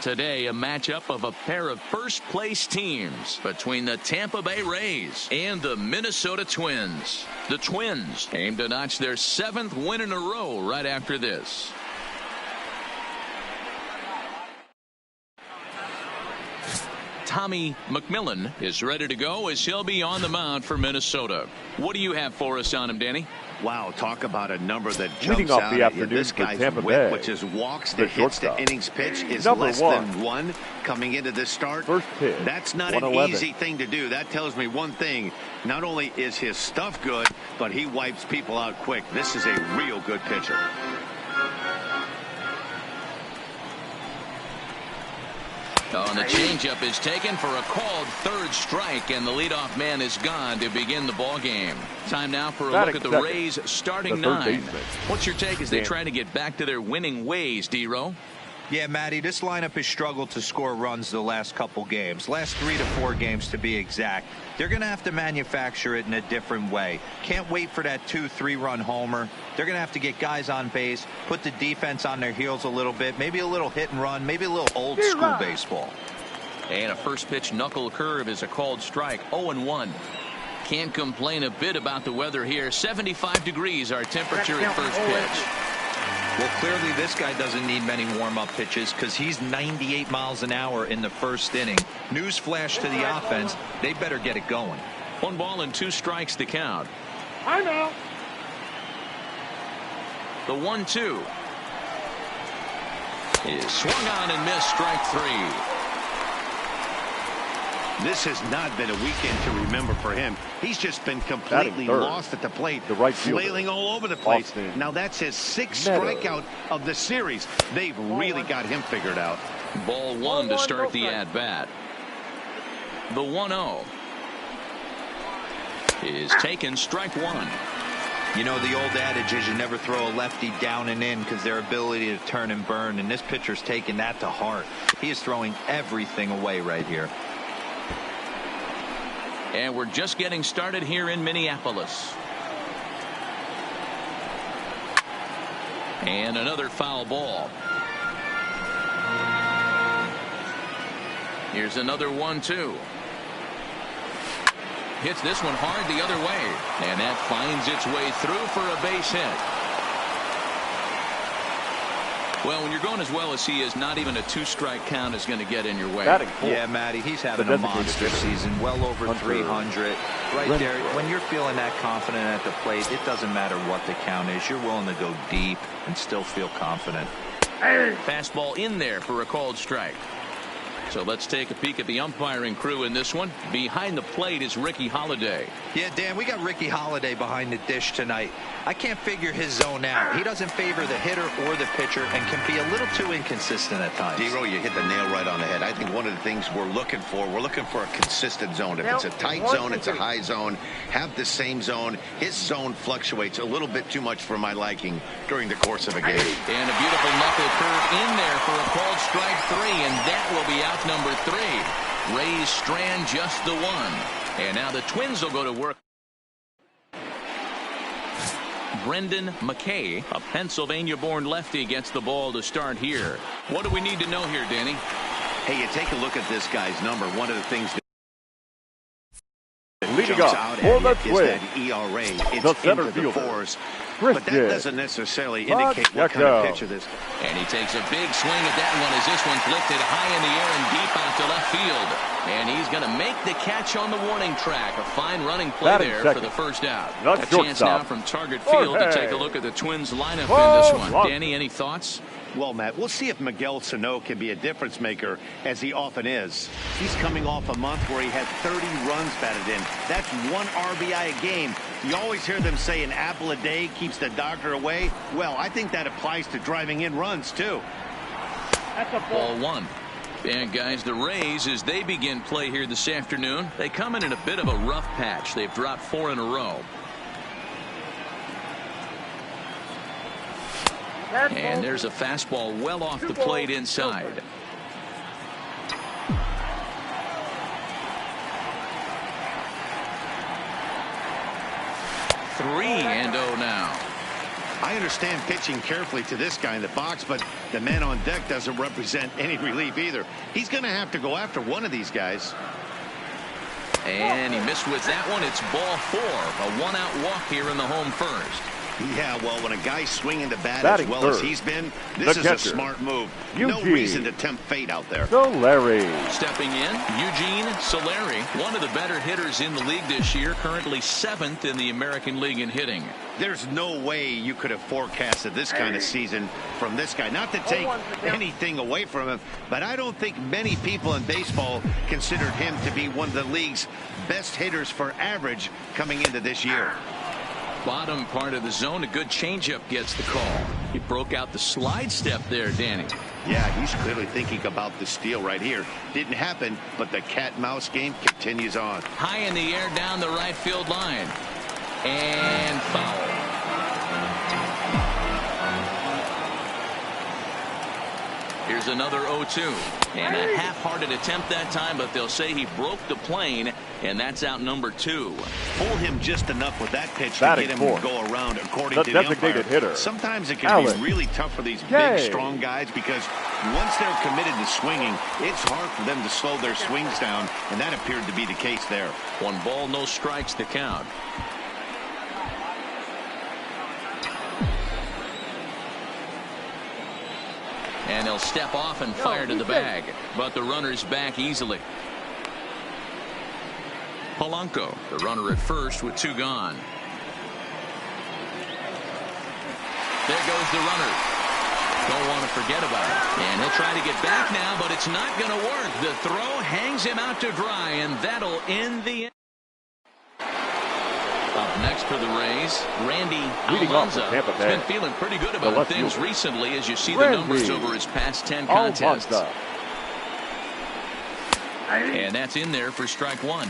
Today, a matchup of a pair of first-place teams between the Tampa Bay Rays and the Minnesota Twins. The Twins aim to notch their 7th win in a row right after this. Tommy McMillan is ready to go as he'll be on the mound for Minnesota. What do you have for us on him, Danny? Wow, talk about a number that jumps Leading off out the at you. afternoon This for guy's Tampa whip, Bay, which is walks the that hits shortstop. the innings pitch, is Number less than 1 coming into this start. First pitch, That's not an 111. easy thing to do. That tells me one thing. Not only is his stuff good, but he wipes people out quick. This is a real good pitcher. Oh, and the changeup is taken for a called 3rd strike, and the leadoff man is gone to begin the ball game. Time now for a look at the Rays starting 9. What's your take as they try to get back to their winning ways, D-Row? Yeah, Matty, this lineup has struggled to score runs the last couple games. Last 3 to 4 games to be exact. They're going to have to manufacture it in a different way. Can't wait for that 2-3 run homer. They're going to have to get guys on base, put the defense on their heels a little bit, maybe a little hit and run, maybe a little old school baseball. And a first pitch knuckle curve is a called strike. 0-1. Can't complain a bit about the weather here. 75 degrees our temperature at first pitch. Well, clearly this guy doesn't need many warm-up pitches because he's 98 miles an hour in the first inning. News flash to the offense. They better get it going. 1 ball and 2 strikes to count. I know. The 1-2 is swung on and missed. Strike 3. This has not been a weekend to remember for him. He's just been completely lost at the plate, flailing all over the place. Now that's his 6th strikeout of the series. They've really got him figured out. Ball 1 to start the at-bat. The 1-0 is taken. Strike 1. You know, the old adage is you never throw a lefty down and in because their ability to turn and burn, and this pitcher's taking that to heart. He is throwing everything away right here. And we're just getting started here in Minneapolis. And another foul ball. Here's another 1-2. Hits this one hard the other way. And that finds its way through for a base hit. Well, when you're going as well as he is, not even a 2-strike count is going to get in your way. Yeah, Matty, he's having a monster season, well over 300. Right there, when you're feeling that confident at the plate, it doesn't matter what the count is. You're willing to go deep and still feel confident. Fastball in there for a called strike. So let's take a peek at the umpiring crew in this one. Behind the plate is Ricky Holiday. Yeah, Dan, we got Ricky Holiday behind the dish tonight. I can't figure his zone out. He doesn't favor the hitter or the pitcher and can be a little too inconsistent at times. D-Row, you hit the nail right on the head. I think one of the things we're looking for a consistent zone. If it's a tight zone, it's a high zone. Have the same zone. His zone fluctuates a little bit too much for my liking during the course of a game. And a beautiful knuckle curve in there for a called strike 3, and that will be out number 3. Rays strand just the 1. And now the Twins will go to work. Brendan McKay, a Pennsylvania-born lefty, gets the ball to start here. What do we need to know here, Danny? Hey, you take a look at this guy's number. One of the things that leading jumps up out for the at you is that ERA. It's into the 4s. But that doesn't necessarily indicate what kind of pitcher this is. And he takes a big swing at that one as this one's lifted high in the air and deep out to left field. And he's going to make the catch on the warning track. A fine running play there for the first out. A chance now from Target Field to take a look at the Twins lineup in this one. Danny, any thoughts? Well, Matt, we'll see if Miguel Sano can be a difference maker, as he often is. He's coming off a month where he had 30 runs batted in. That's 1 RBI a game. You always hear them say an apple a day keeps the doctor away. Well, I think that applies to driving in runs, too. That's a ball 1. And, guys, the Rays, as they begin play here this afternoon, they come in a bit of a rough patch. They've dropped 4 in a row. And there's a fastball well off the plate inside. 3-0 now. I understand pitching carefully to this guy in the box, but the man on deck doesn't represent any relief either. He's going to have to go after one of these guys. And he missed with that one. It's ball 4. A one-out walk here in the home first. Yeah, well, when a guy's swinging the bat Batting as well third, as he's been, this is a smart move. No reason to tempt fate out there. Solari. Stepping in, Eugene Solari, one of the better hitters in the league this year, currently 7th in the American League in hitting. There's no way you could have forecasted this kind of season from this guy. Not to take anything away from him, but I don't think many people in baseball considered him to be one of the league's best hitters for average coming into this year. Bottom part of the zone, a good changeup gets the call. He broke out the slide step there, Danny. Yeah, he's clearly thinking about the steal right here. Didn't happen, but the cat-mouse game continues on. High in the air down the right field line. And foul. Here's another 0-2. And a half-hearted attempt that time, but they'll say he broke the plane, and that's out number 2. Fool him just enough with that pitch to get him to go around, according to the umpire. Hitter. Sometimes it can be really tough for these big, strong guys because once they're committed to swinging, it's hard for them to slow their swings down, and that appeared to be the case there. 1 ball, no strikes to count. And they'll step off and fire to the bag, but the runner's back easily. Polanco, the runner at first with 2 gone. There goes the runner. Don't want to forget about it. And he'll try to get back now, but it's not going to work. The throw hangs him out to dry, and that'll end the inning. Up next for the Rays, Randy Almanza. He's been feeling pretty good about things recently as you see the numbers over his past 10 contests. And that's in there for strike 1.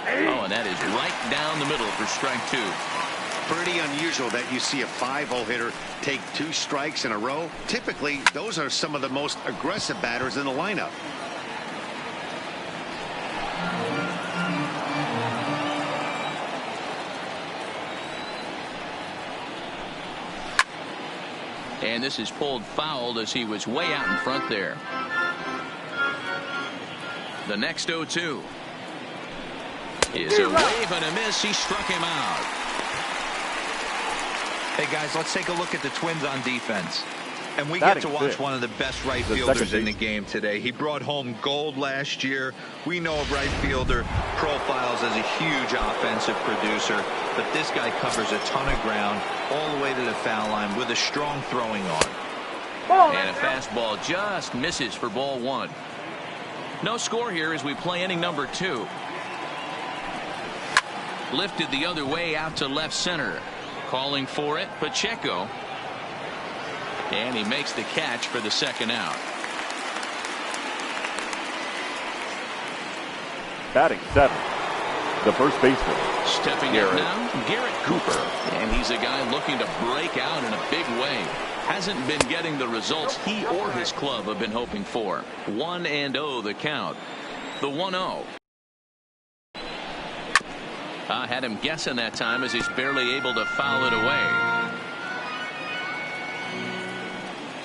Oh, and that is right down the middle for strike 2. Pretty unusual that you see a 5-hole hitter take 2 strikes in a row. Typically, those are some of the most aggressive batters in the lineup. And this is pulled foul as he was way out in front there. The next 0-2 is a wave and a miss. He struck him out. Hey, guys, let's take a look at the Twins on defense. And we get to watch one of the best right fielders in the game today. He brought home gold last year. We know a right fielder profiles as a huge offensive producer, but this guy covers a ton of ground all the way to the foul line with a strong throwing arm. And a fastball just misses for ball 1. No score here as we play inning number 2. Lifted the other way out to left center. Calling for it, Pacheco. And he makes the catch for the second out. Batting 7th, the first baseman. Stepping in now, Garrett Cooper. And he's a guy looking to break out in a big way. Hasn't been getting the results he or his club have been hoping for. 1-0 the count. The 1-0. I had him guessing that time as he's barely able to foul it away.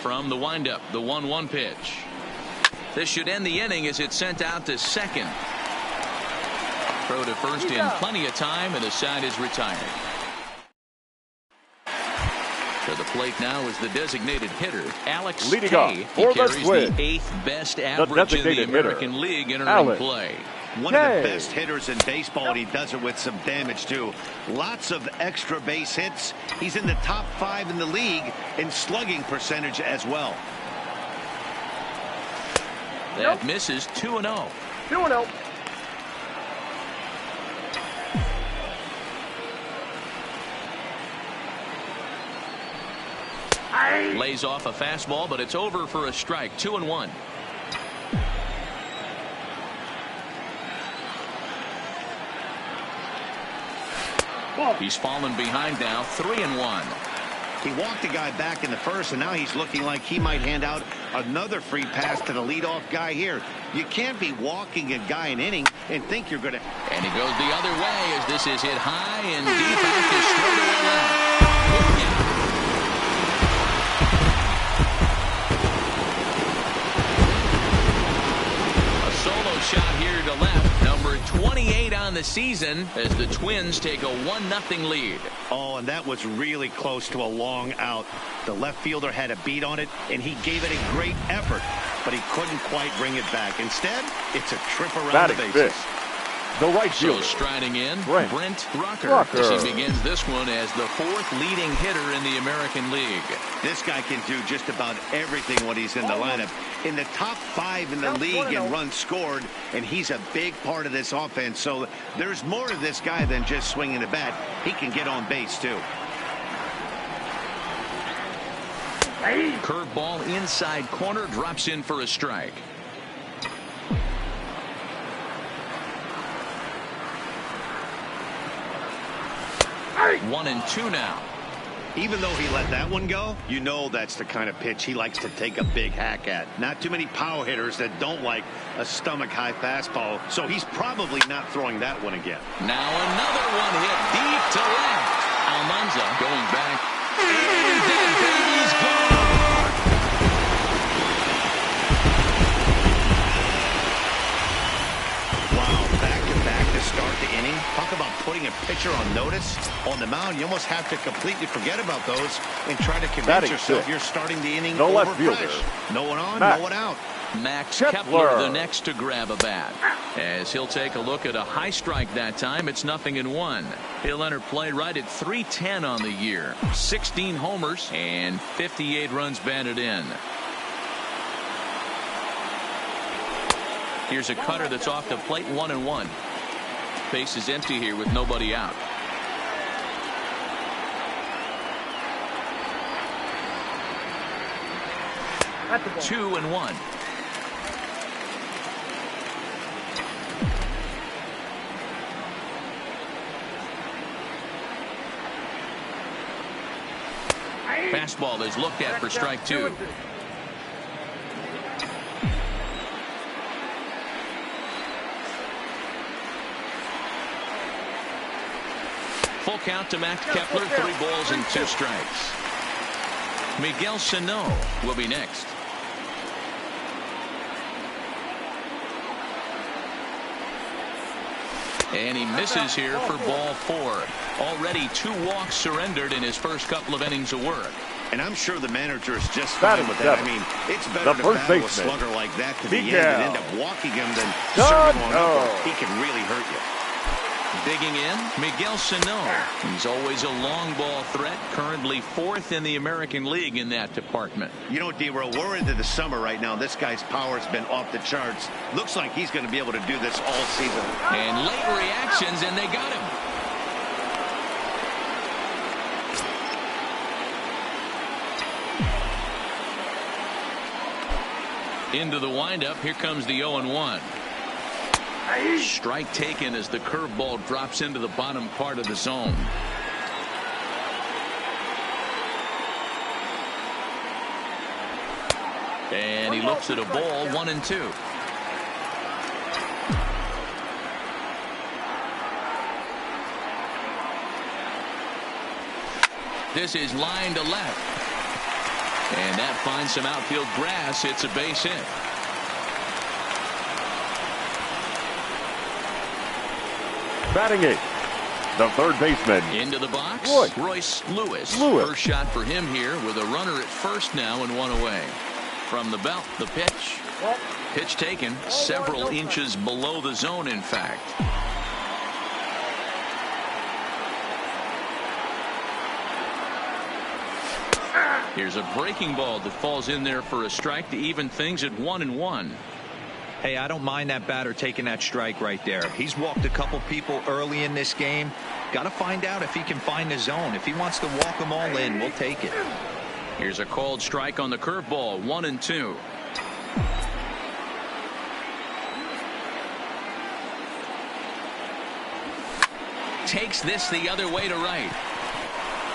From the windup, the 1-1 pitch. This should end the inning as it's sent out to second. Throw to first in plenty of time, and the side is retired. To the plate now is the designated hitter, Alex Kay. He carries the 8th best average in the American League entering play. One of the best hitters in baseball, and he does it with some damage, too. Lots of extra base hits. He's in the top 5 in the league in slugging percentage as well. That misses. 2-0. 2-0. Lays off a fastball, but it's over for a strike. 2-1. He's fallen behind now. 3-1. He walked a guy back in the first, and now he's looking like he might hand out another free pass to the leadoff guy here. You can't be walking a guy an inning and think you're going to. And he goes the other way as this is hit high and deep out to straightaway left. A solo shot here to left. Number 28 on the season as the Twins take a 1-0 lead. Oh, and that was really close to a long out. The left fielder had a beat on it, and he gave it a great effort, but he couldn't quite bring it back. Instead, it's a trip around the bases. The right fielder. So striding in, Brent Rucker. As he begins this one as the 4th leading hitter in the American League. This guy can do just about everything when he's in the lineup. In the top 5 in the league in runs scored, and he's a big part of this offense. So there's more to this guy than just swinging the bat. He can get on base, too. Curveball inside corner, drops in for a strike. One and two now. Even though he let that one go, you know that's the kind of pitch he likes to take a big hack at. Not too many power hitters that don't like a stomach-high fastball, so he's probably not throwing that one again. Now another one hit deep to left. Almanza going back. And that baby's gone. Wow, back-to-back to start the inning. Talk about putting a pitcher on notice. On the mound, you almost have to completely forget about those and try to convince yourself you're starting the inning over fresh. No one on, no one out. Max Kepler the next to grab a bat. As he'll take a look at a high strike that time, it's 0-1. He'll enter play right at .310 on the year. 16 homers and 58 runs batted in. Here's a cutter that's off the plate, 1-1. Base is empty here with nobody out. That's the ball. 2-1. Fastball is looked at for strike 2. Full count to Max Kepler, 3 balls and 2 strikes. Miguel Sano will be next. And he misses here for ball 4. Already 2 walks surrendered in his first couple of innings of work. And I'm sure the manager is just fine with that. I mean, it's better to battle a slugger like that to the end and end up walking him than serving on up. He can really hurt you. Digging in, Miguel Sano. He's always a long ball threat, currently 4th in the American League in that department. You know, D, we're into the summer right now. This guy's power has been off the charts. Looks like he's going to be able to do this all season. And late reactions, and they got him. Into the windup, here comes the 0-1. Strike taken as the curveball drops into the bottom part of the zone. And he looks at a ball, 1-2. This is line to left. And that finds some outfield grass. It's a base hit. Batting 8th, the third baseman. Into the box, Royce Lewis. First shot for him here with a runner at first now and 1 away. From the belt, the pitch. Pitch taken several inches below the zone, in fact. Here's a breaking ball that falls in there for a strike to even things at 1-1. Hey, I don't mind that batter taking that strike right there. He's walked a couple people early in this game. Got to find out if he can find the zone. If he wants to walk them all in, we'll take it. Here's a called strike on the curveball, 1-2. Takes this the other way to right.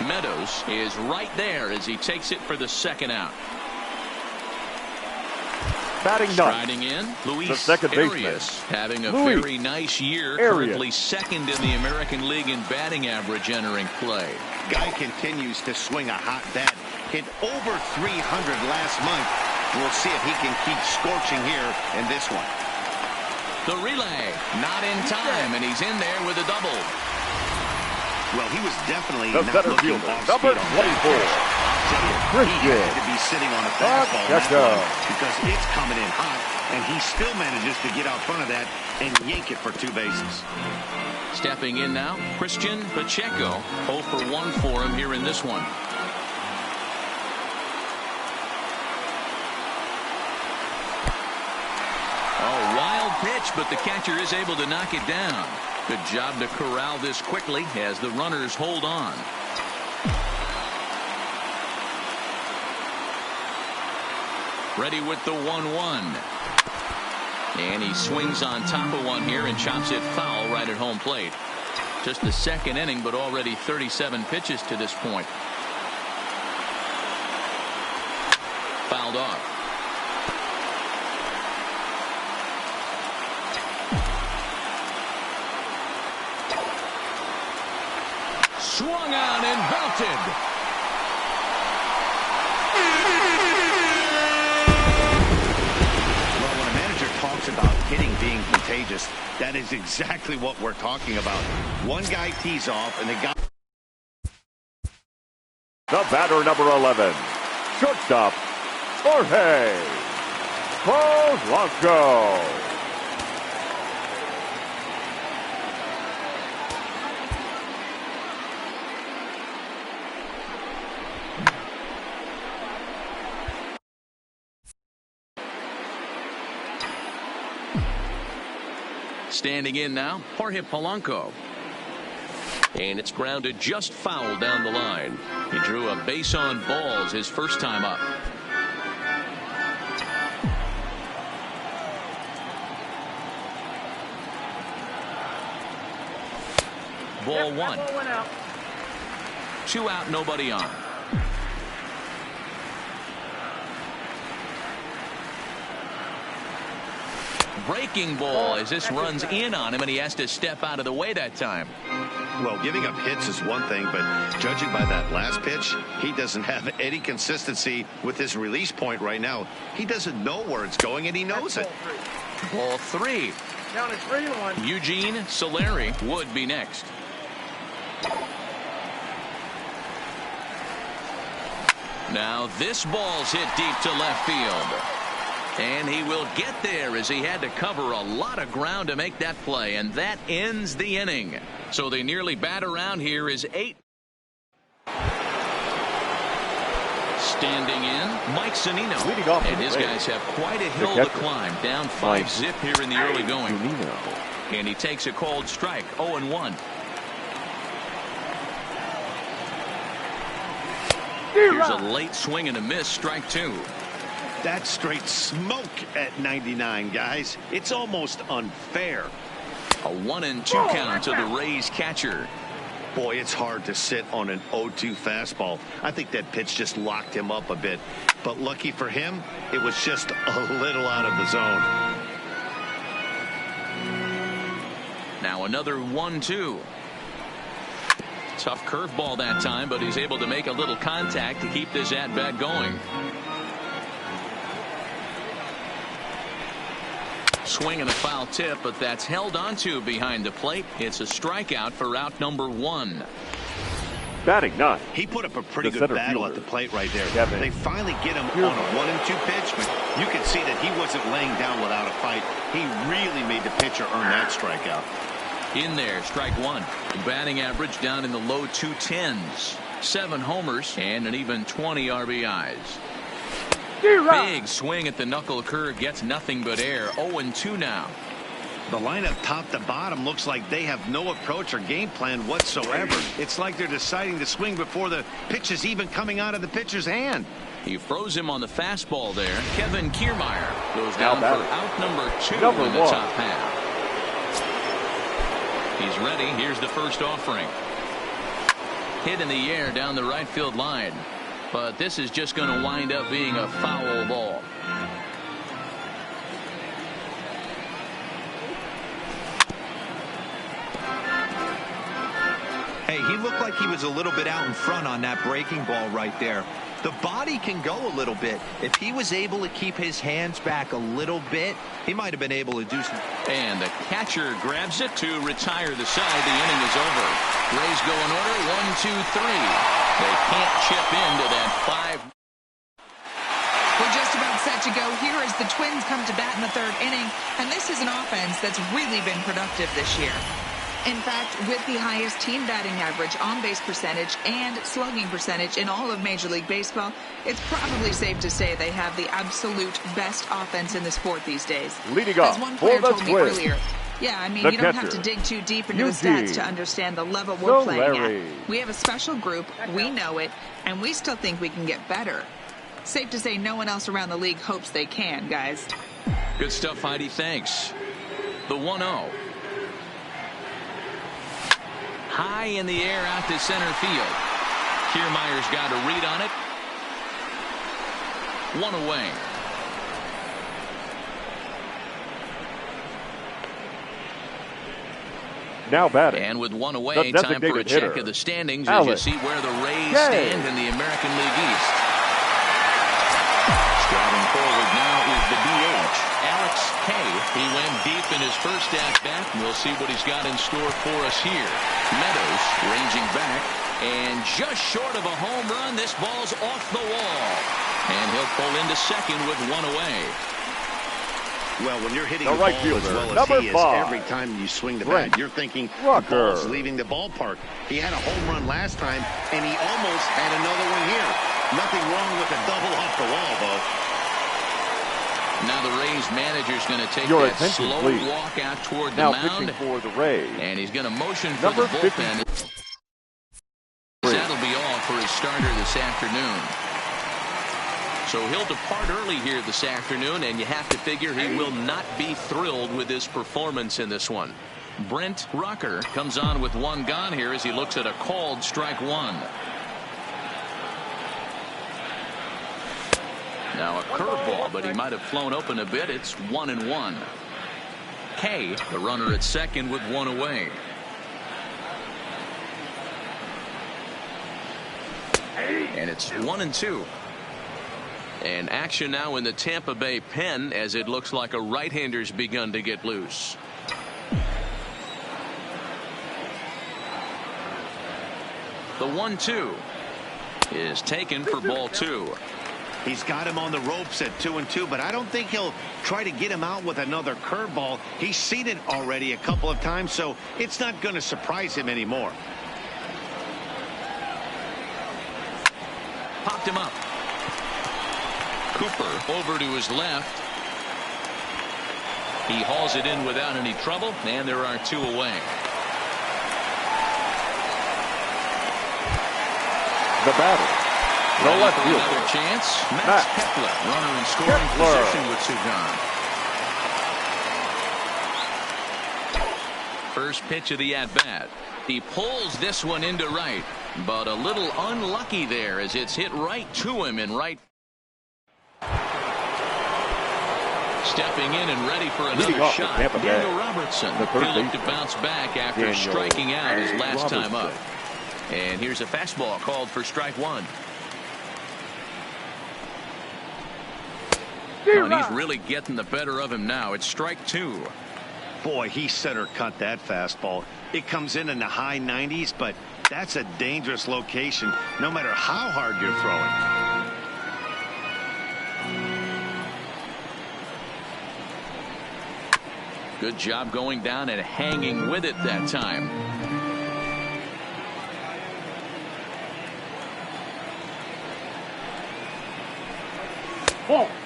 Meadows is right there as he takes it for the second out. Batting Striding in, the second baseman, having a very nice year, currently second in the American League in batting average entering play. Guy continues to swing a hot bat. Hit over 300 last month. We'll see if he can keep scorching here in this one. The relay, not in time, and he's in there with a double. Well, he was definitely the not center looking fielder, off number speed on 24. He had to be sitting on a fastball because it's coming in hot, and he still manages to get out front of that and yank it for 2 bases. Stepping in now, Christian Pacheco. 0 for 1 for him here in this one. Oh, wild pitch, but the catcher is able to knock it down. Good job to corral this quickly as the runners hold on. Ready with the 1-1. And he swings on top of one here and chops it foul right at home plate. Just the second inning, but already 37 pitches to this point. Fouled off. Swung on and belted. Talks about hitting being contagious. That is exactly what we're talking about. One guy tees off and the guy. The batter, number 11, shortstop, Jorge Polanco. Standing in now, Jorge Polanco. And it's grounded just foul down the line. He drew a base on balls his first time up. Ball one. 2 out, nobody on. Breaking ball as this runs in on him, and he has to step out of the way that time. Well, giving up hits is one thing, but judging by that last pitch, he doesn't have any consistency with his release point right now. He doesn't know where it's going, and he knows it. Ball 3. Down at 3-1. Eugene Solari would be next. Now this ball's hit deep to left field. And he will get there as he had to cover a lot of ground to make that play. And that ends the inning. So they nearly bat around here is 8. Standing in, Mike Zunino. And his guys have quite a hill to climb. Down 5-zip here in the early going. And he takes a called strike. 0-1. Here's a late swing and a miss. Strike 2. That's straight smoke at 99, guys. It's almost unfair. A 1-2 count to the Rays catcher. Boy, it's hard to sit on an 0-2 fastball. I think that pitch just locked him up a bit. But lucky for him, it was just a little out of the zone. Now another 1-2. Tough curveball that time, but he's able to make a little contact to keep this at-bat going. Swing and a foul tip, but that's held onto behind the plate. It's a strikeout for out number 1. Batting 9. He put up a pretty good battle at the plate right there. They finally get him on a 1-2 pitch, but you can see that he wasn't laying down without a fight. He really made the pitcher earn that strikeout. In there, strike 1. Batting average down in the low 210s. 7 homers and an even 20 RBIs. Big swing at the knuckle curve, gets nothing but air. 0-2 now. The lineup top to bottom looks like they have no approach or game plan whatsoever. It's like they're deciding to swing before the pitch is even coming out of the pitcher's hand. He froze him on the fastball there. Kevin Kiermaier goes down for out number 2 in the top half. He's ready. Here's the first offering. hit in the air down the right field line. But this is just going to wind up being a foul ball. Hey, he looked like he was a little bit out in front on that breaking ball right there. The body can go a little bit. If he was able to keep his hands back a little bit, he might have been able to do something. And the catcher grabs it to retire the side. The inning is over. Rays go in order. 1, 2, 3. They can't chip into that 5. We're just about set to go here as the Twins come to bat in the 3rd inning. And this is an offense that's really been productive this year. In fact, with the highest team batting average, on-base percentage, and slugging percentage in all of Major League Baseball, it's probably safe to say they have the absolute best offense in the sport these days. Leading off, as one player told me Twins. earlier, yeah, I mean, The you don't have catcher, to dig too deep into the Eugene stats to understand the level we're playing Larry. at. We have a special group, we know it, and we still think we can get better. Safe to say no one else around the league hopes they can, guys. Good stuff, Heidi. Thanks. The 1-0. High in the air out to center field. Kiermaier's got a read on it. 1 away. Now batting. And with 1 away, The time for a check hitter, of the standings Alex as you see where the Rays K. stand in the American League East. Striding forward now is the DH, Alex K. He went deep in his first at-bat, and we'll see what he's got in store for us here. Meadows ranging back, and just short of a home run, this ball's off the wall. And he'll pull into second with 1 away. Well, when you're hitting The the right ball as fielder, well as number he is, 5. every time you swing the Brent bat, you're thinking the Rucker. ball's leaving the ballpark. He had a home run last time, and he almost had another one here. Nothing wrong with a double off the wall, though. Now the Rays manager's going to take Your that attention, slow please. walk out toward the Now mound. pitching for the Rays. And he's going to motion for Number the bullpen. 50. That'll be all for his starter this afternoon. So he'll depart early here this afternoon, and you have to figure he will not be thrilled with his performance in this one. Brent Rucker comes on with 1 gone here as he looks at a called strike 1. Now a curveball, but he might have flown open a bit. It's 1-1. K, the runner at second with 1 away. And it's 1-2. And action now in the Tampa Bay pen as it looks like a right-hander's begun to get loose. The 1-2 is taken for ball 2. He's got him on the ropes at 2-2, but I don't think he'll try to get him out with another curveball. He's seen it already a couple of times, so it's not going to surprise him anymore. Popped him up. Cooper over to his left. He hauls it in without any trouble, and there are 2 away. The batter, the Ready left for fielder, another chance. Max Kepler, runner in scoring position with 2 gone. First pitch of the at-bat. He pulls this one into right, but a little unlucky there as it's hit right to him in right. Stepping in and ready for another shot. Daniel Robertson. He'll look to bounce back after striking out his last time up. And here's a fastball called for strike 1. And he's really getting the better of him now. It's strike 2. Boy, he center cut that fastball. It comes in the high 90s, but that's a dangerous location no matter how hard you're throwing. Good job going down and hanging with it that time.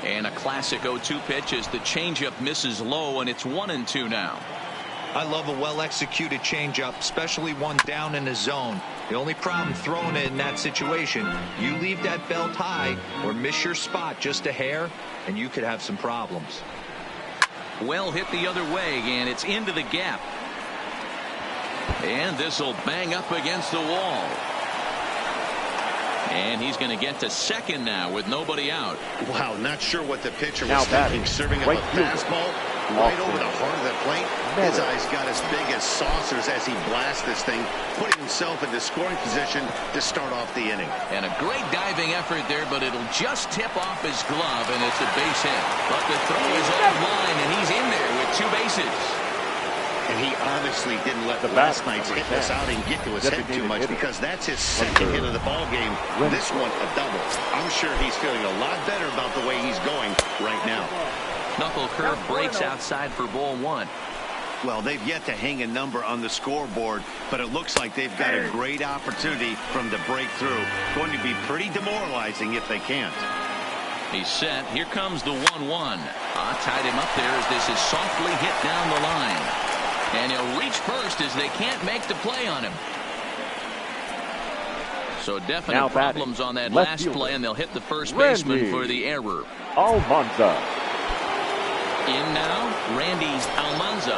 And a classic 0-2 pitch as the changeup misses low, and it's 1-2 now. I love a well-executed changeup, especially one down in the zone. The only problem throwing it in that situation, you leave that belt high or miss your spot just a hair, and you could have some problems. Well hit the other way, and it's into the gap. And this will bang up against the wall. And he's going to get to second now with nobody out. Wow, not sure what the pitcher was thinking, serving up a fastball right over the heart of the plate. His eyes got as big as saucers as he blasts this thing, putting himself into scoring position to start off the inning. And a great diving effort there, but it'll just tip off his glove, and it's a base hit. But the throw is offline, and he's in there with 2 bases. And he obviously didn't let the last night's hitless outing get to his head too much, because that's his second hit of the ball game. This one a double. I'm sure he's feeling a lot better about the way he's going right now. Knuckle curve breaks outside for ball 1. Well, they've yet to hang a number on the scoreboard, but it looks like they've got a great opportunity for him to break through. Going to be pretty demoralizing if they can't. He's set. Here comes the 1-1. Tied him up there as this is softly hit down the line. And he'll reach first as they can't make the play on him. So definite problems on that last play, and they'll hit the first baseman for the error. Almanza. In now, Randy Almanza.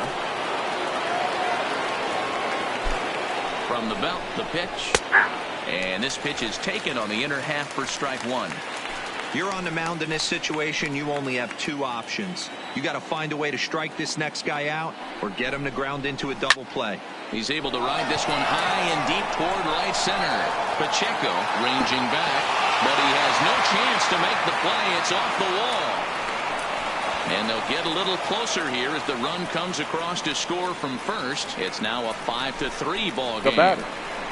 From the belt, the pitch. And this pitch is taken on the inner half for strike 1. You're on the mound in this situation, you only have 2 options. You got to find a way to strike this next guy out or get him to ground into a double play. He's able to ride this one high and deep toward right center. Pacheco ranging back, but he has no chance to make the play. It's off the wall. And they'll get a little closer here as the run comes across to score from first. It's now a 5-3 ball game. The batter.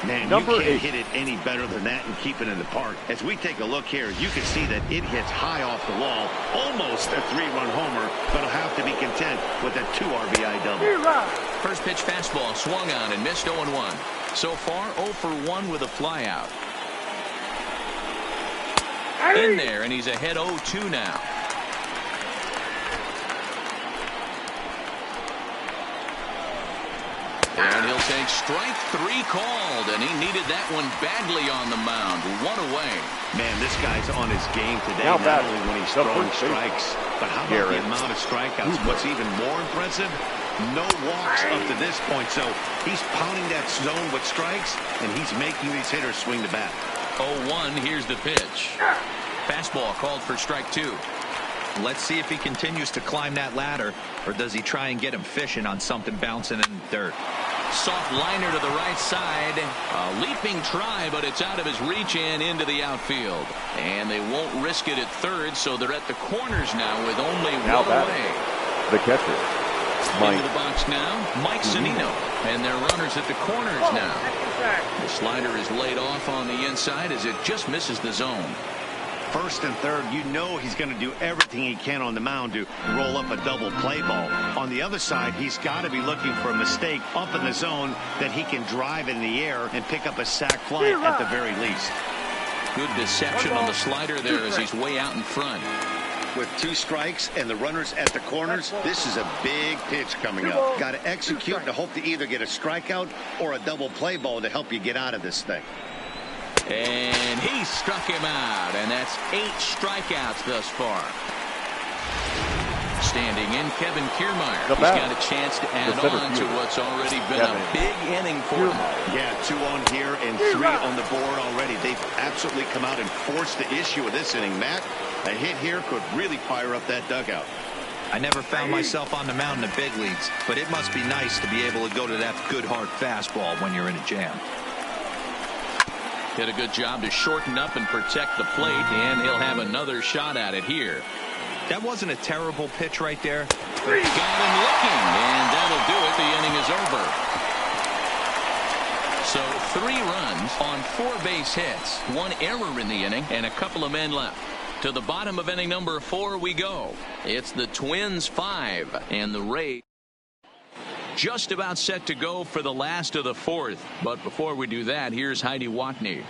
Man, you can't hit it any better than that and keep it in the park. As we take a look here, you can see that it hits high off the wall. Almost a 3-run homer, but he'll have to be content with a 2 RBI double. First pitch fastball swung on and missed 0-1. So far 0 for 1 with a flyout. In there, and he's ahead 0-2 now. And he'll take strike 3 called, and he needed that one badly on the mound. 1 away. Man, this guy's on his game today, not only when he's throwing strikes, but how about the amount of strikeouts? What's even more impressive, no walks up to this point. So he's pounding that zone with strikes, and he's making these hitters swing the bat. 0-1, here's the pitch. Fastball called for strike 2. Let's see if he continues to climb that ladder, or does he try and get him fishing on something bouncing in the dirt. Soft liner to the right side. A leaping try, but it's out of his reach and into the outfield. And they won't risk it at third, so they're at the corners now with only 1 away. The catcher, Mike. Into the box now, Mike Zunino. And they're runners at the corners now. The slider is laid off on the inside as it just misses the zone. First and third, you know he's going to do everything he can on the mound to roll up a double play ball. On the other side, he's got to be looking for a mistake up in the zone that he can drive in the air and pick up a sac fly at the very least. Good deception on the slider there as he's way out in front. With 2 strikes and the runners at the corners, this is a big pitch coming up. Got to execute to hope to either get a strikeout or a double play ball to help you get out of this thing. And he struck him out, and that's 8 strikeouts thus far. Standing in, Kevin Kiermaier. He's got a chance to add on to what's already been a big inning for him. Yeah, 2 on here and 3 on the board already. They've absolutely come out and forced the issue of this inning. Matt, a hit here could really fire up that dugout. I never found myself on the mound in the big leagues, but it must be nice to be able to go to that good hard fastball when you're in a jam. Did a good job to shorten up and protect the plate, and he'll have another shot at it here. That wasn't a terrible pitch right there. Got him looking, and that'll do it. The inning is over. So 3 runs on 4 base hits, 1 error in the inning, and a couple of men left. To the bottom of inning number 4 we go. It's the Twins 5 and the Rays just about set to go for the last of the 4th. But before we do that, here's Heidi Watney.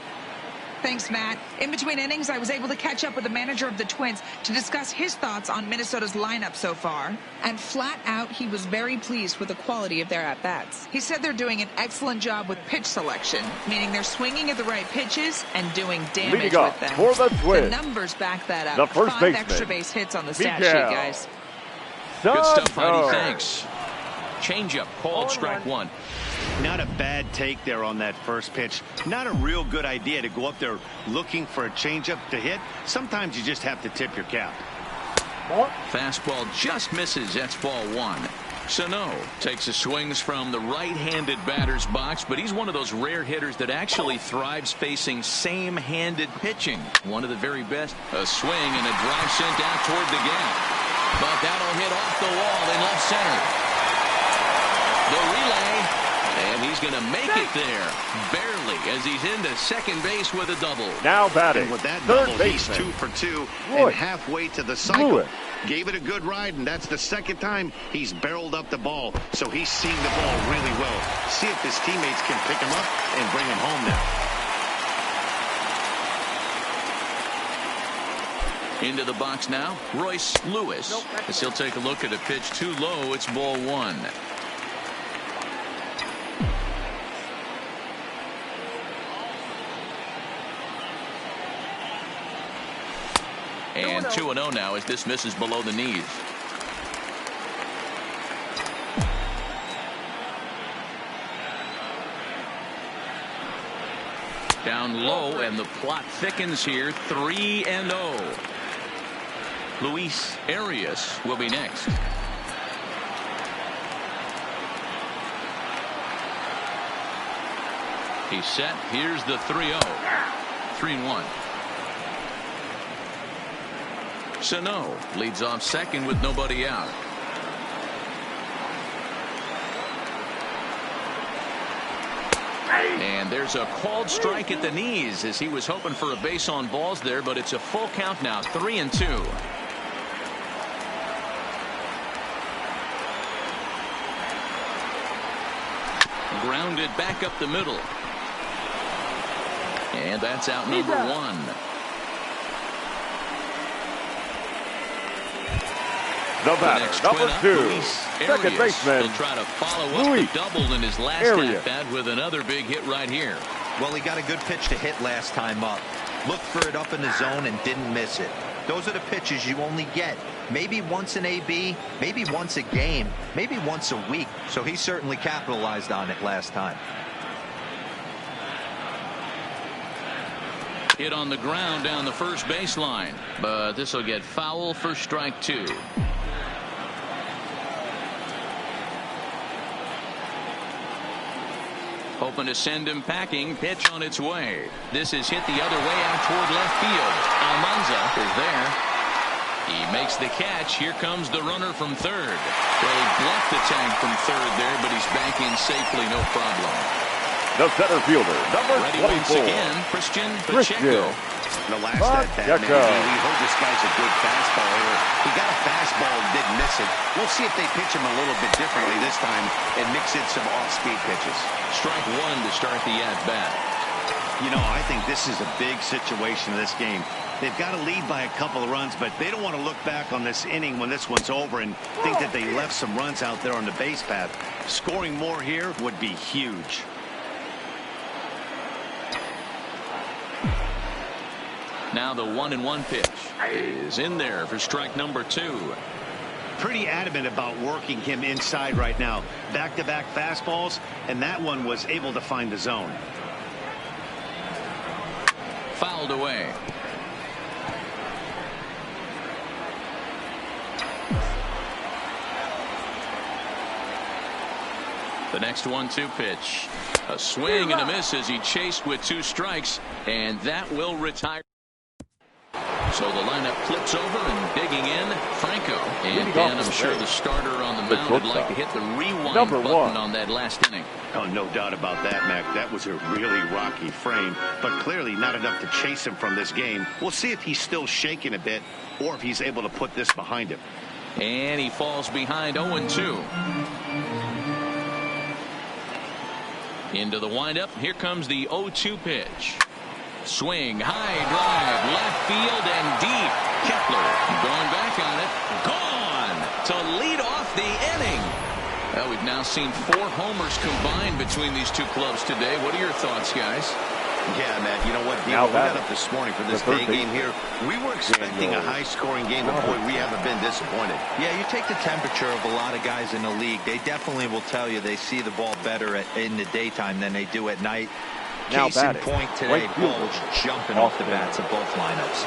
Thanks, Matt. In between innings, I was able to catch up with the manager of the Twins to discuss his thoughts on Minnesota's lineup so far. And flat out, he was very pleased with the quality of their at-bats. He said they're doing an excellent job with pitch selection, meaning they're swinging at the right pitches and doing damage with them. For the Twins, the numbers back that up. The first 5 baseman, extra base hits on the stat sheet, guys. Good stuff, Heidi. Thanks. Changeup called strike 1. Not a bad take there on that first pitch. Not a real good idea to go up there looking for a changeup to hit. Sometimes you just have to tip your cap. Fastball just misses. That's ball one. Sano takes his swings from the right-handed batter's box, but he's one of those rare hitters that actually thrives facing same-handed pitching. One of the very best. A swing and a drive sent out toward the gap. But that'll hit off the wall in left center. The relay. And he's going to make it there, barely, as he's into second base with a double. Now batting, and with that third double, baseman. he's 2 for 2 and halfway to the cycle. Gave it a good ride, and that's the second time he's barreled up the ball. So he's seeing the ball really well. See if his teammates can pick him up and bring him home now. Into the box now, Royce Lewis. As he'll take a look at a pitch too low, it's ball one. And 2-0 now as this misses below the knees. Down low, and the plot thickens here. 3-0. Luis Arias will be next. He's set. Here's the 3-0. 3-1. Sano leads off second with nobody out. And there's a called strike at the knees as he was hoping for a base on balls there, but it's a full count now. 3-2. Grounded back up the middle. And that's out number one. The batter, number 2, second baseman. He'll try to follow up the double in his last at-bat with another big hit right here. Well, he got a good pitch to hit last time up. Looked for it up in the zone and didn't miss it. Those are the pitches you only get maybe once an AB, maybe once a game, maybe once a week. So he certainly capitalized on it last time. Hit on the ground down the first baseline, but this will get foul for strike 2. Hoping to send him packing. Pitch on its way. This is hit the other way out toward left field. Almanza is there. He makes the catch. Here comes the runner from third. Well, he bluffed the tag from third there, but he's back in safely, no problem. The center fielder, number 24. Once again, Christian Pacheco. The last at-bat, we heard this guy's a good fastball hitter. He got a fastball and didn't miss it. We'll see if they pitch him a little bit differently this time and mix in some off-speed pitches. Strike one to start the at-bat. You know, I think this is a big situation in this game. They've got to lead by a couple of runs, but they don't want to look back on this inning when this one's over and think that they left some runs out there on the base path. Scoring more here would be huge. Now the 1-1 pitch is in there for strike number 2. Pretty adamant about working him inside right now. Back-to-back fastballs, and that one was able to find the zone. Fouled away. The next 1-2 pitch. A swing and a miss as he chased with 2 strikes, and that will retire. So the lineup flips over and digging in, Franco. And I'm sure the starter on the mound would like to hit the rewind button on that last inning. Oh, no doubt about that, Mac. That was a really rocky frame, but clearly not enough to chase him from this game. We'll see if he's still shaking a bit or if he's able to put this behind him. And he falls behind 0-2. Into the windup. Here comes the 0-2 pitch. Swing, high drive, left field and deep. Kepler going back on it. Gone to lead off the inning. Well, we've now seen 4 homers combined between these two clubs today. What are your thoughts, guys? Yeah, Matt, you know what, Dino, we got up this morning for this day game here. We were expecting a high-scoring game, but boy, we haven't been disappointed. Yeah, you take the temperature of a lot of guys in the league. They definitely will tell you they see the ball better in the daytime than they do at night. Case in point today, balls jumping off the bats of both lineups.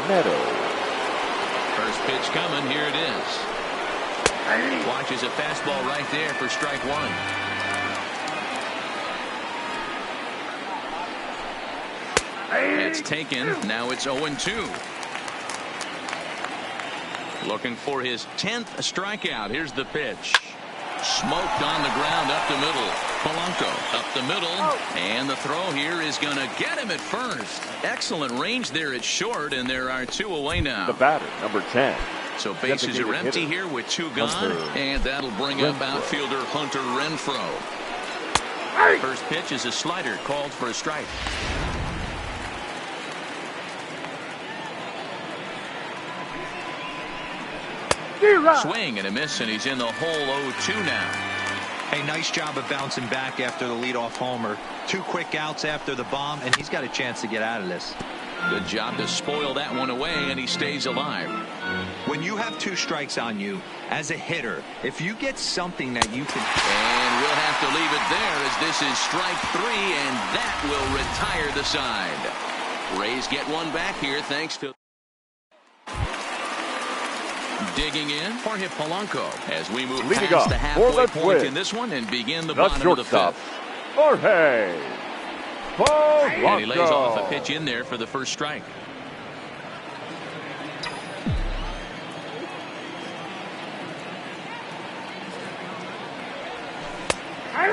First pitch coming, here it is. Watches a fastball right there for strike one. It's taken. Now it's 0-2. Looking for his 10th strikeout. Here's the pitch. Smoked on the ground up the middle. Polanco up the middle. And the throw here is going to get him at first. Excellent range there at short, and there are 2 away now. The batter, number 10. So bases are empty here with 2 gone. And that'll bring up outfielder Hunter Renfroe. First pitch is a slider called for a strike. Swing and a miss, and he's in the hole 0-2 now. Hey, nice job of bouncing back after the leadoff homer. 2 quick outs after the bomb, and he's got a chance to get out of this. Good job to spoil that one away, and he stays alive. When you have 2 strikes on you, as a hitter, if you get something that you can... And we'll have to leave it there as this is strike 3, and that will retire the side. Rays get one back here thanks to... Digging in, Jorge Polanco as we move past the halfway point in this one and begin the bottom of the 5th. Jorge Polanco. And he lays off a pitch in there for the first strike.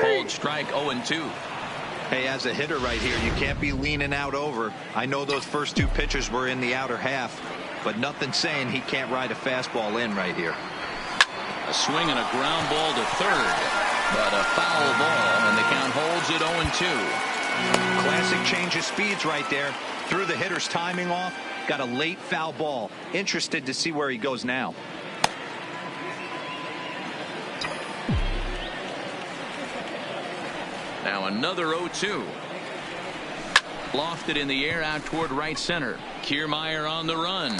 Cold strike 0-2. Hey, as a hitter right here, you can't be leaning out over. I know those first 2 pitches were in the outer half, but nothing saying he can't ride a fastball in right here. A swing and a ground ball to third, but a foul ball, and the count holds it 0-2. Classic change of speeds right there. Threw the hitter's timing off, got a late foul ball. Interested to see where he goes now. Now another 0-2. Lofted in the air out toward right center. Kiermaier on the run.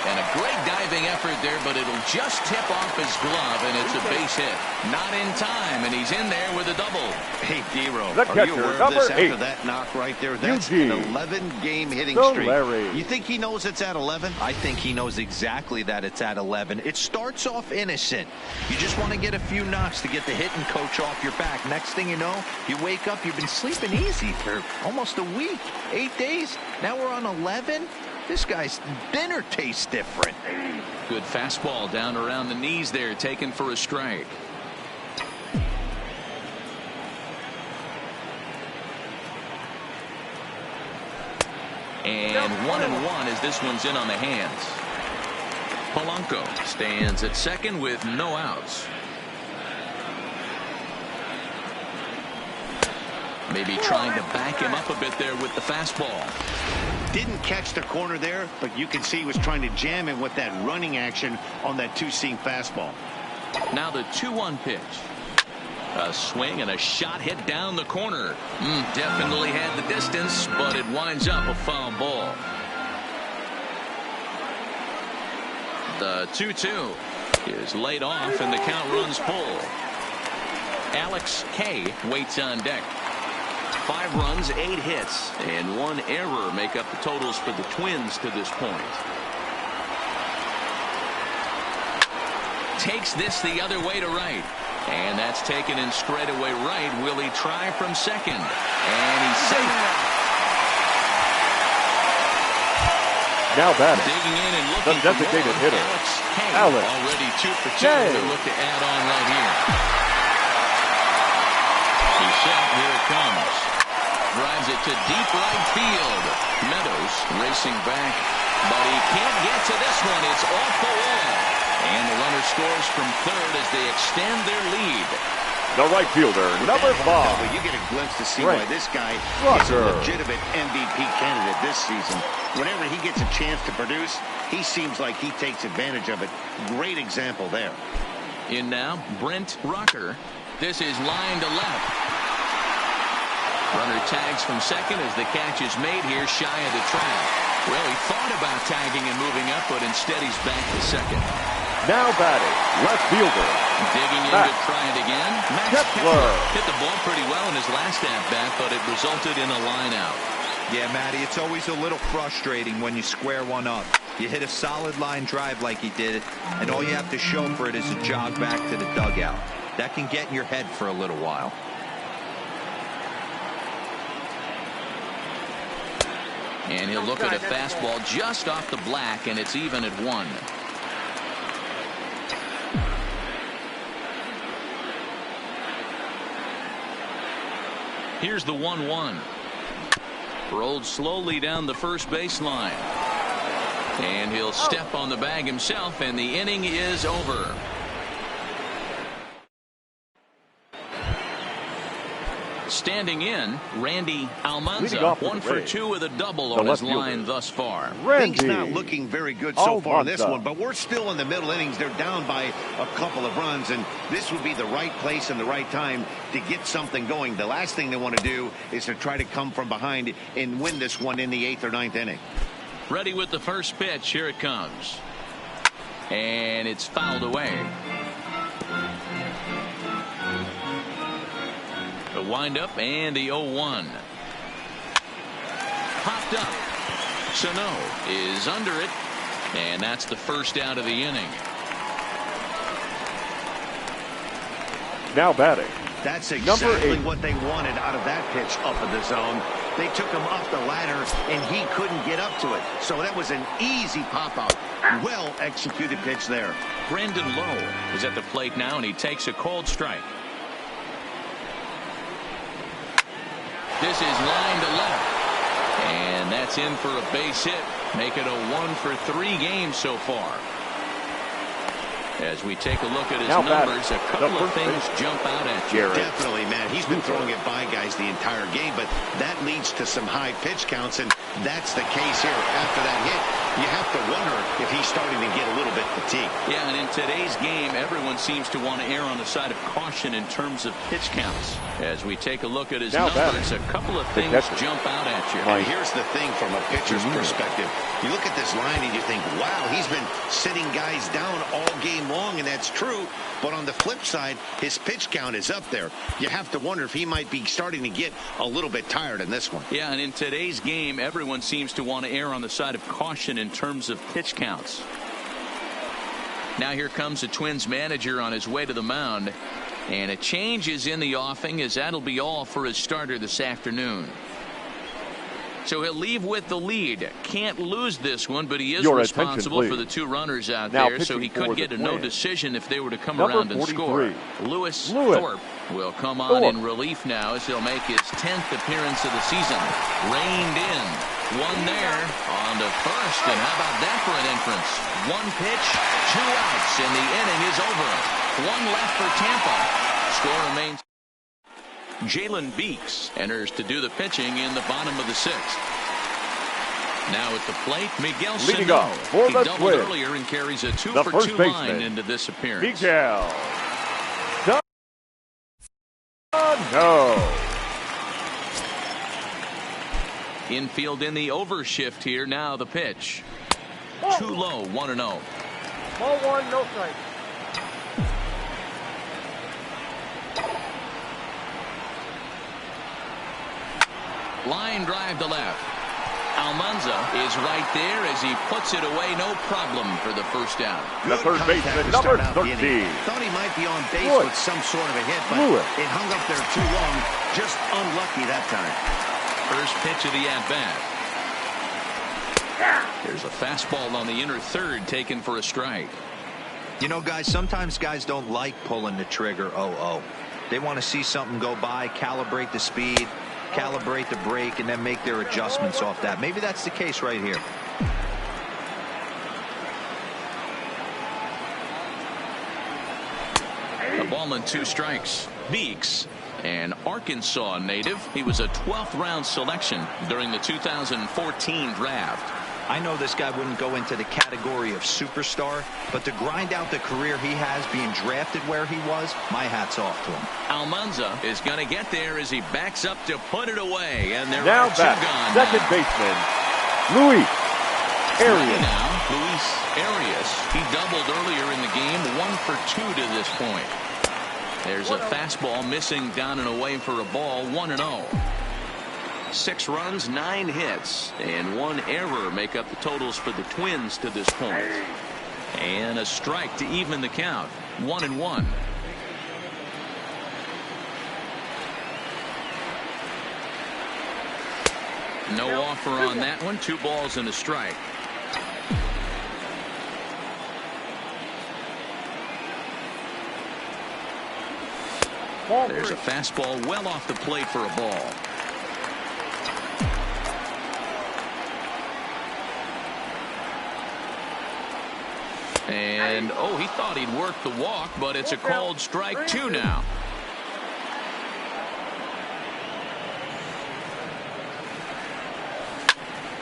And a great diving effort there, but it'll just tip off his glove, and it's a base hit. Not in time, and he's in there with a double. Hey, D-Row, are you aware of this after that knock right there? That's an 11-game hitting streak. You think he knows it's at 11? I think he knows exactly that it's at 11. It starts off innocent. You just want to get a few knocks to get the hitting coach off your back. Next thing you know, you wake up, you've been sleeping easy for almost a week, 8 days. Now we're on 11. This guy's dinner tastes different. Good fastball down around the knees there, taken for a strike. And 1-1 as this one's in on the hands. Polanco stands at second with no outs. Maybe trying to back him up a bit there with the fastball. Didn't catch the corner there, but you can see he was trying to jam him with that running action on that 2-seam fastball. Now the 2-1 pitch. A swing and a shot hit down the corner. Definitely had the distance, but it winds up a foul ball. The 2-2 is laid off, and the count runs full. Alex K waits on deck. 5 runs, 8 hits, and 1 error make up the totals for the Twins to this point. Takes this the other way to right. And that's taken in straightaway right. Will he try from second? And he's safe. Now batting. Digging in and looking the designated hitter. Alex already 2 for 2. They look to add on right here. He's set. Here it comes. Drives it to deep right field. Meadows racing back, but he can't get to this one. It's off the wall. And the runner scores from third as they extend their lead. The right fielder, number 5. You get a glimpse to see why this guy is a legitimate MVP candidate this season. Whenever he gets a chance to produce, he seems like he takes advantage of it. Great example there. In now, Brent Rucker. This is line to left. Runner tags from second as the catch is made here shy of the track. Well, he thought about tagging and moving up, but instead he's back to second. Now batting, left fielder. Digging in to try it again. Max Kepler hit the ball pretty well in his last at-bat, but it resulted in a line out. Yeah, Matty, it's always a little frustrating when you square one up. You hit a solid line drive like he did, and all you have to show for it is a jog back to the dugout. That can get in your head for a little while. And he'll look at a fastball just off the black, and it's even at 1. Here's the 1-1. Rolled slowly down the first baseline. And he'll step on the bag himself, and the inning is over. Standing in, Randy Almanza, 1 for 2 with a double on his line thus far. Things not looking very good so far in this one, but we're still in the middle innings. They're down by a couple of runs, and this would be the right place and the right time to get something going. The last thing they want to do is to try to come from behind and win this one in the 8th or 9th inning. Ready with the first pitch. Here it comes. And it's fouled away. The windup and the 0-1. Popped up. Sano is under it, and that's the first out of the inning. Now batting. That's exactly what they wanted out of that pitch up in the zone. They took him up the ladder, and he couldn't get up to it. So that was an easy pop-out. Well-executed pitch there. Brandon Lowe is at the plate now, and he takes a cold strike. This is line to left. And that's in for a base hit. Make it a 1 for 3 games so far. As we take a look at his numbers, a couple of things jump out at you. Definitely, Matt. He's been throwing it by guys the entire game, but that leads to some high pitch counts, and that's the case here. After that hit, you have to wonder if he's starting to get a little bit fatigued. Yeah, and in today's game, everyone seems to want to err on the side of caution in terms of pitch counts. As we take a look at his numbers, a couple of things jump out at you. And here's the thing from a pitcher's perspective. You look at this line and you think, wow, he's been sitting guys down all game long, and that's true. But on the flip side, his pitch count is up there. You have to wonder if he might be starting to get a little bit tired in this one. Yeah, and in today's game, everyone seems to want to err on the side of caution in terms of pitch counts. Now here comes the Twins manager on his way to the mound. And a change is in the offing, as that'll be all for his starter this afternoon. So he'll leave with the lead. Can't lose this one, but he is responsible for the 2 runners out there, so he could get a no decision if they were to come around and score. Lewis Thorpe will come on in relief now as he'll make his 10th appearance of the season. Reined in. One there on to first, and how about that for an entrance? 1 pitch, 2 outs, and the inning is over. 1 left for Tampa. Score remains. Jalen Beeks enters to do the pitching in the bottom of the 6th. Now at the plate, Miguel Sano. He doubled earlier and carries a 2 for 2 line into this appearance. Miguel Sano. Infield in the overshift here. Now the pitch. Too low, 1-0. Ball 1, no strike. Line drive to left. Almanza is right there as he puts it away, no problem for the first out. The third baseman, number 13. Thought he might be on base with some sort of a hit, but it hung up there too long. Just unlucky that time. First pitch of the at-bat. There's a fastball on the inner third taken for a strike. You know, guys, sometimes guys don't like pulling the trigger 0-0. They want to see something go by, calibrate the speed, calibrate the brake, and then make their adjustments off that. Maybe that's the case right here. A ball and 2 strikes. Beeks, an Arkansas native. He was a 12th round selection during the 2014 draft. I know this guy wouldn't go into the category of superstar, but to grind out the career he has being drafted where he was, my hat's off to him. Almanza is going to get there as he backs up to put it away, and there now are two gone. Second baseman, Luis Arias. Now, Luis Arias. He doubled earlier in the game, 1 for 2 to this point. There's a fastball missing down and away for a ball, 1-0. 6 runs, 9 hits, and 1 error make up the totals for the Twins to this point. And a strike to even the count, 1-1. No offer on that one. 2 balls and a strike. There's a fastball well off the plate for a ball. And, oh, he thought he'd work the walk, but it's a called strike 2 now.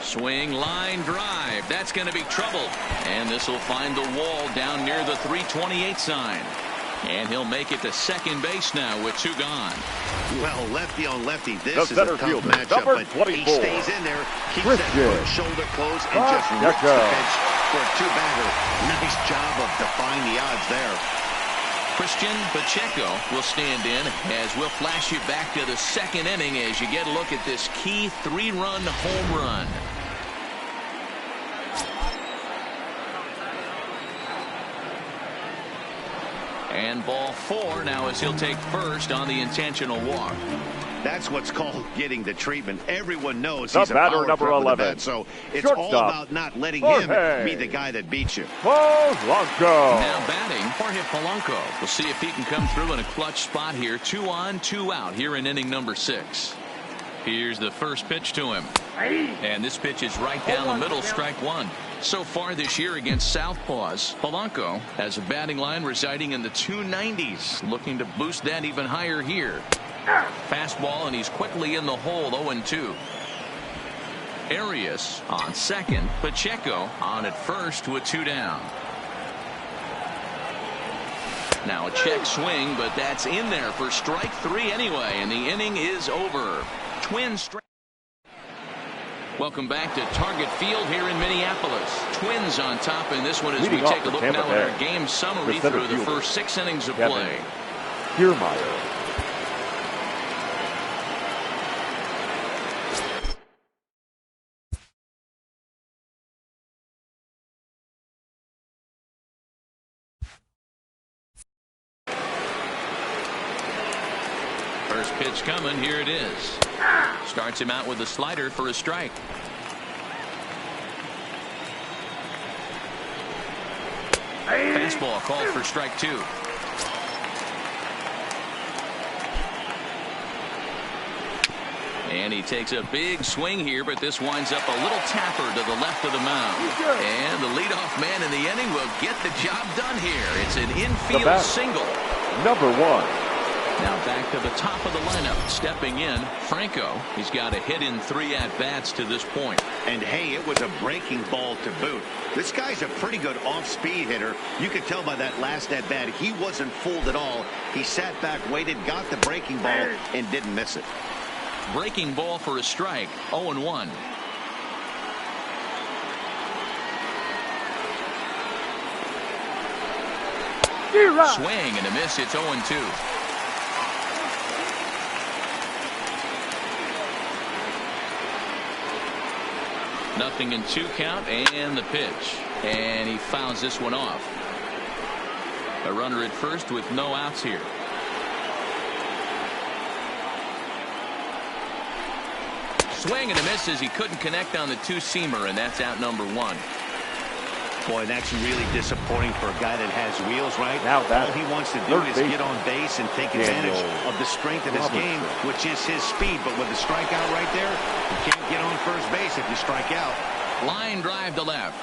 Swing, line drive. That's going to be trouble. And this will find the wall down near the 328 sign. And he'll make it to second base now with 2 gone. Well, lefty on lefty, this is a tough matchup, but he stays in there, keeps that front shoulder close, and just rips the pitch for a 2-bagger. Nice job of defying the odds there. Christian Pacheco will stand in as we'll flash you back to the second inning as you get a look at this key 3-run home run. And ball 4 now as he'll take first on the intentional walk. That's what's called getting the treatment. Everyone knows the he's a batter, power number 11. Bat, so it's all about not letting him be the guy that beats you. Polanco. Now batting, Jorge Polanco. We'll see if he can come through in a clutch spot here. 2 on, 2 out here in inning number 6. Here's the first pitch to him. And this pitch is right down the middle, strike 1. So far this year against Southpaws, Polanco has a batting line residing in the 290s, looking to boost that even higher here. Fastball, and he's quickly in the hole, 0-2. Arias on second, Pacheco on at first with 2 down. Now a check swing, but that's in there for strike 3 anyway, and the inning is over. Twins strike. Welcome back to Target Field here in Minneapolis. Twins on top in this one as we take a look now at our game summary through the first 6 innings of play. Kiermaier. First pitch coming. Here it is. Starts him out with a slider for a strike. Fastball called for strike 2. And he takes a big swing here, but this winds up a little tapper to the left of the mound. And the leadoff man in the inning will get the job done here. It's an infield single. Number 1. Now back to the top of the lineup. Stepping in, Franco. He's got a hit in 3 at-bats to this point. And hey, it was a breaking ball to boot. This guy's a pretty good off-speed hitter. You could tell by that last at-bat he wasn't fooled at all. He sat back, waited, got the breaking ball, and didn't miss it. Breaking ball for a strike, 0-1. Swing and a miss. It's 0-2. Nothing in 2 count, and the pitch. And he fouls this one off. A runner at first with no outs here. Swing and a miss as he couldn't connect on the 2-seamer, and that's out number 1. Boy, that's really disappointing for a guy that has wheels, right? Now all he wants to do is get on base and take advantage of the strength of his game, which is his speed. But with the strikeout right there, you can't get on first base if you strike out. Line drive to left.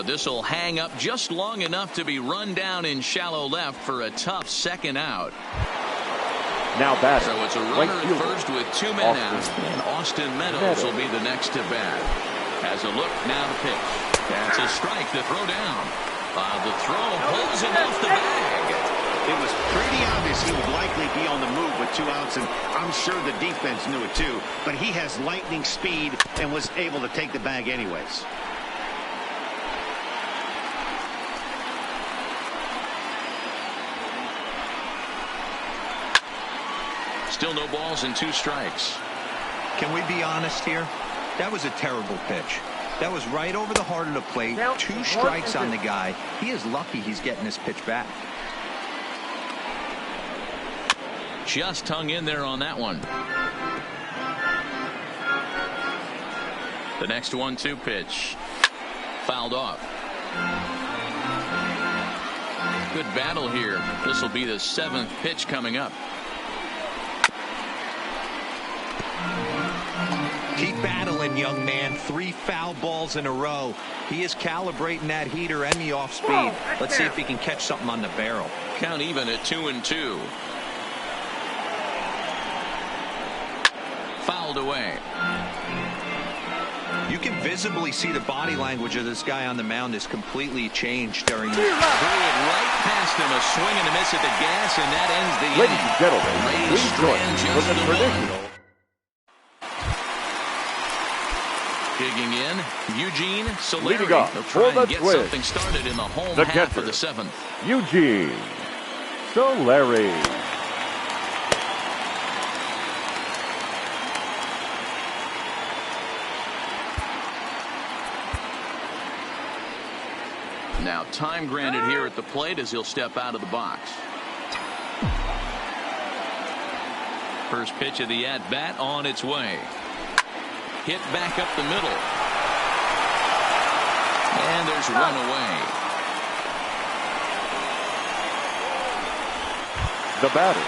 This will hang up just long enough to be run down in shallow left for a tough second out. Now batter. So it's a runner at first with 2 men out, and Austin Meadows will be the next to bat. Has a look, now the pitch. That's a strike, the throw down. The throw pulls him off the bag. It was pretty obvious he would likely be on the move with 2 outs, and I'm sure the defense knew it too. But he has lightning speed and was able to take the bag anyways. Still no balls and 2 strikes. Can we be honest here? That was a terrible pitch. That was right over the heart of the plate. 2 strikes on the guy. He is lucky he's getting this pitch back. Just hung in there on that one. The next 1-2 pitch. Fouled off. Good battle here. This will be the 7th pitch coming up. Keep battling, young man. 3 foul balls in a row. He is calibrating that heater and the off speed. Let's see if he can catch something on the barrel. Count even at 2-2. Fouled away. You can visibly see the body language of this guy on the mound is completely changed during the... Threw it right past him. A swing and a miss at the gas, and that ends the Ladies inning. and gentlemen, please join with the traditional. Digging in, Eugene Solari. Leading off He'll for try the and get Twins, something started in the home the half catcher, of the 7th. Eugene Solari. Now time granted here at the plate as he'll step out of the box. First pitch of the at-bat on its way. Hit back up the middle. And there's one away. The batter,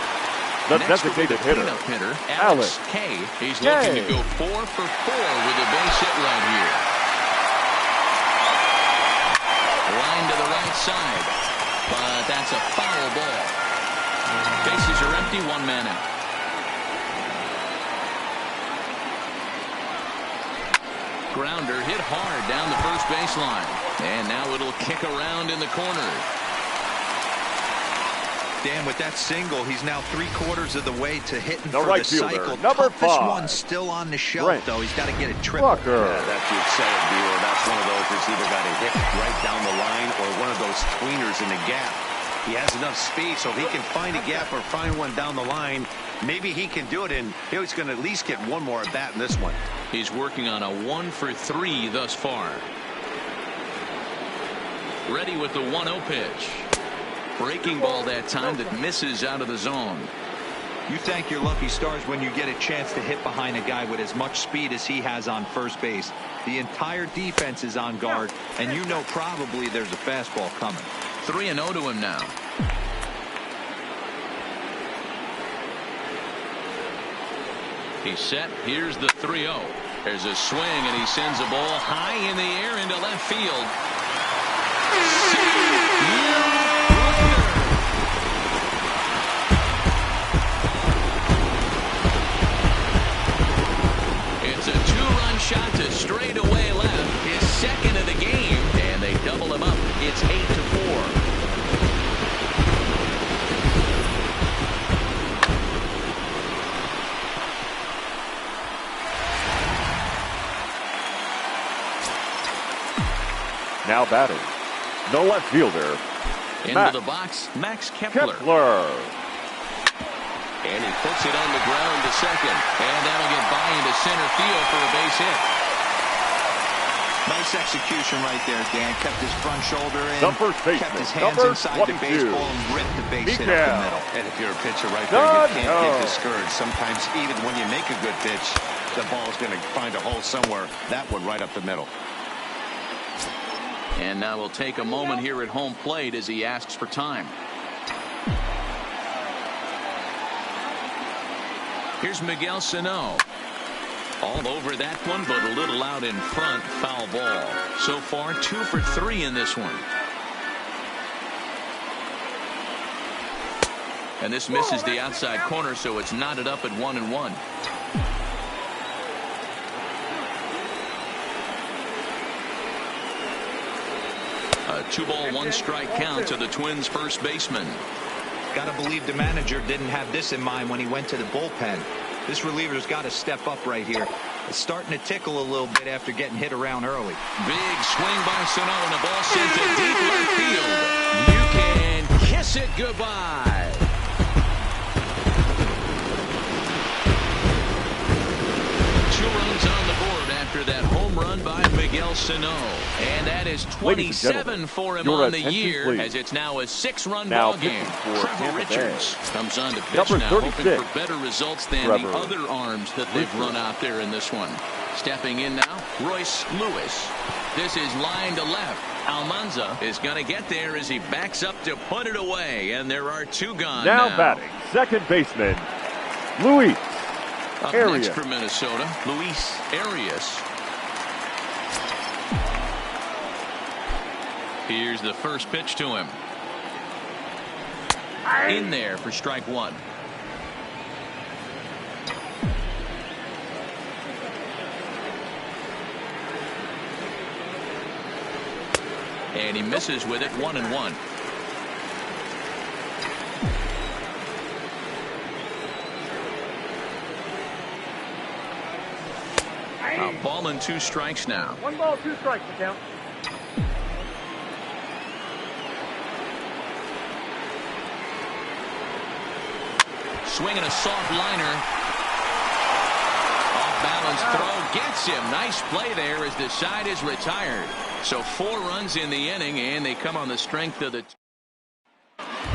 the Next designated hitter, Alex Alex Kay. He's looking to go 4 for 4 with a base hit right here. Line to the right side. But that's a foul ball. Bases are empty, 1 man out. Grounder hit hard down the first baseline. And now it'll kick around in the corner. Dan, with that single, he's now 3/4 of the way to hitting The for right the fielder, cycle. number Toughest 5. one still on the shelf, though. He's got to get it triple. Walker. Yeah, that's you'd say it, Bueller. That's one of those that's either got to hit right down the line or one of those tweeners in the gap. He has enough speed, so if he can find a gap or find one down the line, maybe he can do it, and he's going to at least get one more at bat in this one. He's working on a 1 for 3 thus far. Ready with the 1-0 pitch. Breaking ball that time that misses out of the zone. You thank your lucky stars when you get a chance to hit behind a guy with as much speed as he has on first base. The entire defense is on guard, and you know probably there's a fastball coming. 3-0 to him now. He's set. Here's the 3-0. There's a swing, and he sends a ball high in the air into left field. It's a 2-run shot to straightaway left. His second of the game, and they double him up. It's 8-4. Now batting, the left fielder, Into the box, Max Kepler. And he puts it on the ground to second. And that'll get by into center field for a base hit. Nice execution right there, Dan. Kept his front shoulder in. The first baseman, kept his hands inside the baseball and ripped the base hit up the middle. And if you're a pitcher right there, you can't get discouraged. Sometimes even when you make a good pitch, the ball's going to find a hole somewhere. That one right up the middle. And now we'll take a moment here at home plate as he asks for time. Here's Miguel Sano. All over that one, but a little out in front. Foul ball. So far, 2 for 3 in this one. And this misses the outside corner, so it's knotted up at 1-1. A 2-ball, 1-strike count to the Twins' first baseman. Gotta believe the manager didn't have this in mind when he went to the bullpen. This reliever's got to step up right here. It's starting to tickle a little bit after getting hit around early. Big swing by Sano, and the ball sent to deep left field. You can kiss it goodbye. On the board after that home run by Miguel Sano. And that is 27 for him on the year, please, as it's now a 6-run ball game. Trevor Richards comes on to pitch now, hoping for better results than the other arms that they've run out there in this one. Stepping in now, Royce Lewis. This is line to left. Almanza is going to get there as he backs up to put it away, and there are 2 gone now. Now batting, second baseman, Luis. Up next for Minnesota, Luis Arias. Here's the first pitch to him. In there for strike 1. And he misses with it, 1-1. A ball and 2 strikes now. 1 ball, 2 strikes, the count. Swinging a soft liner. Off balance throw gets him. Nice play there as the side is retired. So 4 runs in the inning, and they come on the strength of the.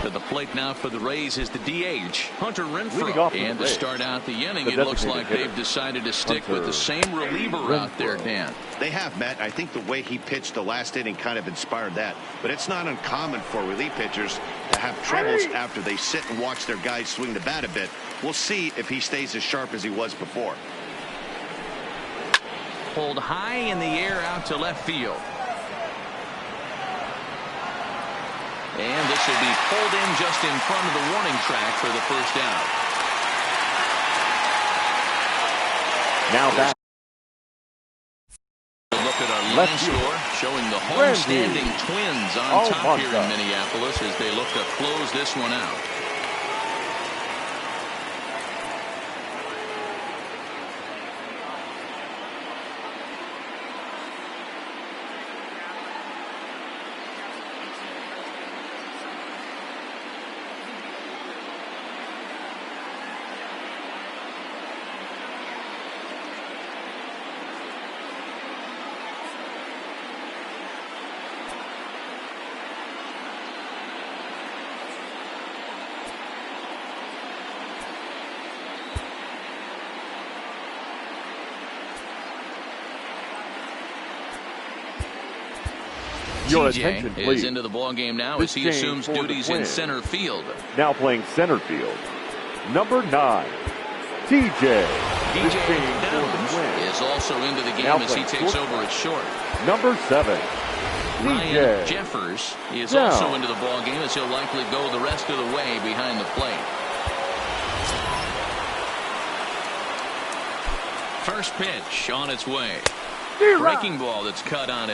To the plate now for the Rays is the DH, Hunter Renfroe. And to start out the inning, it looks like they've decided to stick with the same reliever out there, Dan. They have, Matt. I think the way he pitched the last inning kind of inspired that. But it's not uncommon for relief pitchers to have troubles after they sit and watch their guys swing the bat a bit. We'll see if he stays as sharp as he was before. Pulled high in the air out to left field. And this will be pulled in just in front of the warning track for the first out. Now back. Look at our line score showing the home-standing Twins on top here in Minneapolis as they look to close this one out. Your attention, please. Is into the ball game now as he assumes duties in center field. Now playing center field, number 9, TJ. Is also into the game as he takes over at short. Number 7, Ryan Jeffers is also into the ball game as he'll likely go the rest of the way behind the plate. First pitch on its way. Breaking ball that's cut on and